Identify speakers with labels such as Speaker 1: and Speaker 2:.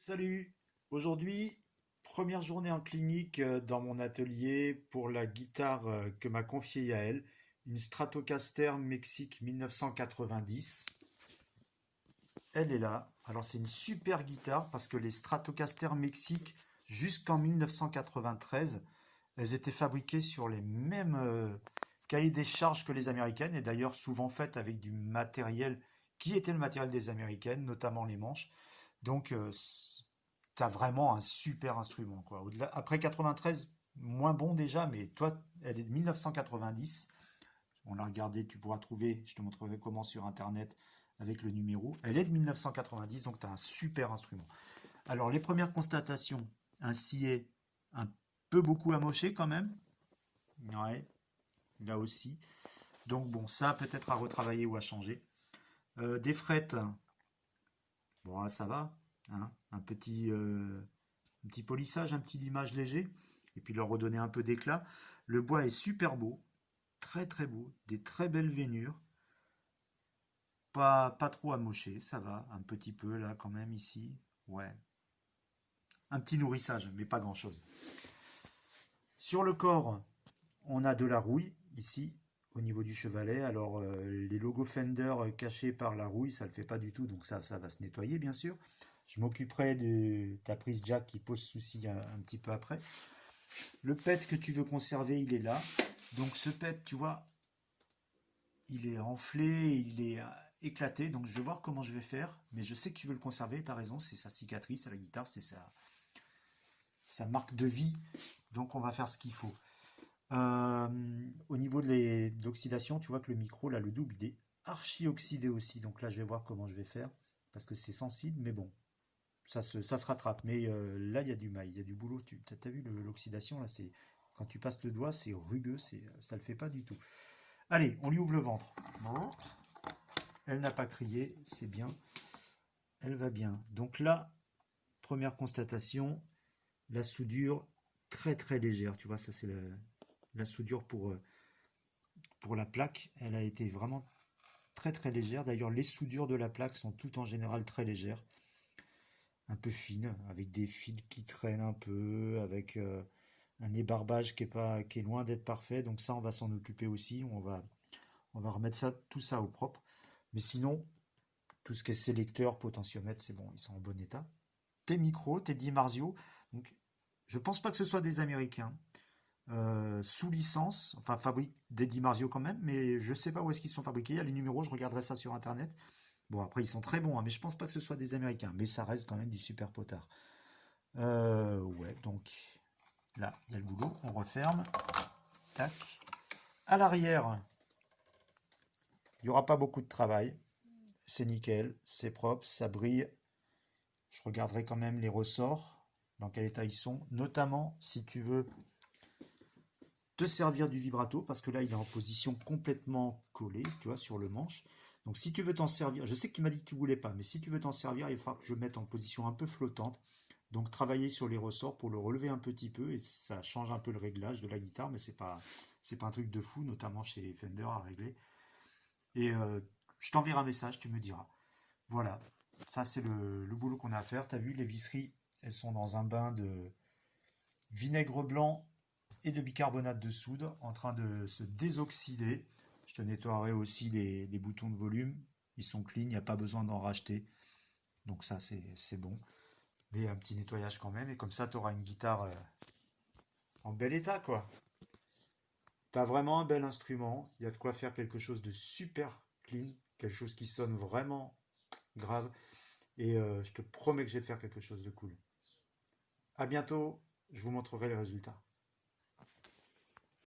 Speaker 1: Salut! Aujourd'hui, première journée en clinique dans mon atelier pour la guitare que m'a confiée Yael, une Stratocaster Mexique 1990. Elle est là. Alors c'est une super guitare parce que les Stratocaster Mexique jusqu'en 1993, elles étaient fabriquées sur les mêmes cahiers des charges que les américaines et d'ailleurs souvent faites avec du matériel qui était le matériel des américaines, notamment les manches. Donc, t'as vraiment un super instrument, quoi. Après 93, moins bon déjà, mais toi, elle est de 1990. On l'a regardé, tu pourras trouver, je te montrerai comment sur Internet avec le numéro. Elle est de 1990, donc tu as un super instrument. Alors, les premières constatations, un scié un peu beaucoup amoché quand même. Ouais, là aussi. Donc bon, ça peut-être à retravailler ou à changer. Des frettes, bon, ça va, hein. Un petit polissage, un petit limage léger, et puis leur redonner un peu d'éclat. Le bois est super beau, très très beau, des très belles veinures, pas trop amoché, ça va, un petit peu là quand même ici, ouais. Un petit nourrissage, mais pas grand chose. Sur le corps, on a de la rouille ici, au niveau du chevalet. Alors les logos Fender cachés par la rouille, ça le fait pas du tout, donc ça va se nettoyer bien sûr. Je m'occuperai de ta prise jack qui pose souci un petit peu après. Le pet que tu veux conserver, il est là. Donc ce pet, tu vois, il est enflé, il est éclaté. Donc je vais voir comment je vais faire. Mais je sais que tu veux le conserver, tu as raison, c'est sa cicatrice à la guitare, c'est sa marque de vie. Donc on va faire ce qu'il faut. Au niveau de l'oxydation, tu vois que le micro, là, le double, il est archi oxydé aussi. Donc là, je vais voir comment je vais faire. Parce que c'est sensible, mais bon, ça se rattrape. Mais là, il y a du mail, il y a du boulot. Tu as vu l'oxydation, là, c'est quand tu passes le doigt, c'est rugueux, ça le fait pas du tout. Allez, on lui ouvre le ventre. Elle n'a pas crié, c'est bien. Elle va bien. Donc là, première constatation, la soudure très très légère. Tu vois, ça c'est la soudure pour la plaque. Elle a été vraiment très très légère. D'ailleurs, les soudures de la plaque sont toutes en général très légères. Un peu fines, avec des fils qui traînent un peu, avec un ébarbage qui est loin d'être parfait. Donc ça, on va s'en occuper aussi. On va remettre tout ça au propre. Mais sinon, tout ce qui est sélecteur, potentiomètre, c'est bon, ils sont en bon état. Tes micros, tes Marzio, donc je pense pas que ce soit des Américains. Sous licence, enfin fabrique des Marzio quand même, mais je sais pas où est-ce qu'ils sont fabriqués. Il y a les numéros, je regarderai ça sur internet. Bon, après ils sont très bons, hein, mais je pense pas que ce soit des Américains, mais ça reste quand même du super potard. Ouais, donc là, il y a le boulot, on referme. Tac. À l'arrière, il n'y aura pas beaucoup de travail. C'est nickel, c'est propre, ça brille. Je regarderai quand même les ressorts, dans quel état ils sont, notamment si tu veux te servir du vibrato, parce que là il est en position complètement collée, tu vois, sur le manche. Donc si tu veux t'en servir, je sais que tu m'as dit que tu voulais pas, mais si tu veux t'en servir, il va falloir que je mette en position un peu flottante. Donc travailler sur les ressorts pour le relever un petit peu, et ça change un peu le réglage de la guitare, mais c'est pas un truc de fou, notamment chez Fender à régler. Et je t'enverrai un message, tu me diras. Voilà, ça c'est le boulot qu'on a à faire. T'as vu, les visseries, elles sont dans un bain de vinaigre blanc et de bicarbonate de soude en train de se désoxyder. Je te nettoierai aussi les boutons de volume. Ils sont clean, il n'y a pas besoin d'en racheter. Donc ça c'est bon. Mais un petit nettoyage quand même. Et comme ça, tu auras une guitare en bel état, quoi. Tu as vraiment un bel instrument. Il y a de quoi faire quelque chose de super clean. Quelque chose qui sonne vraiment grave. Et je te promets que je vais te faire quelque chose de cool. À bientôt, je vous montrerai les résultats.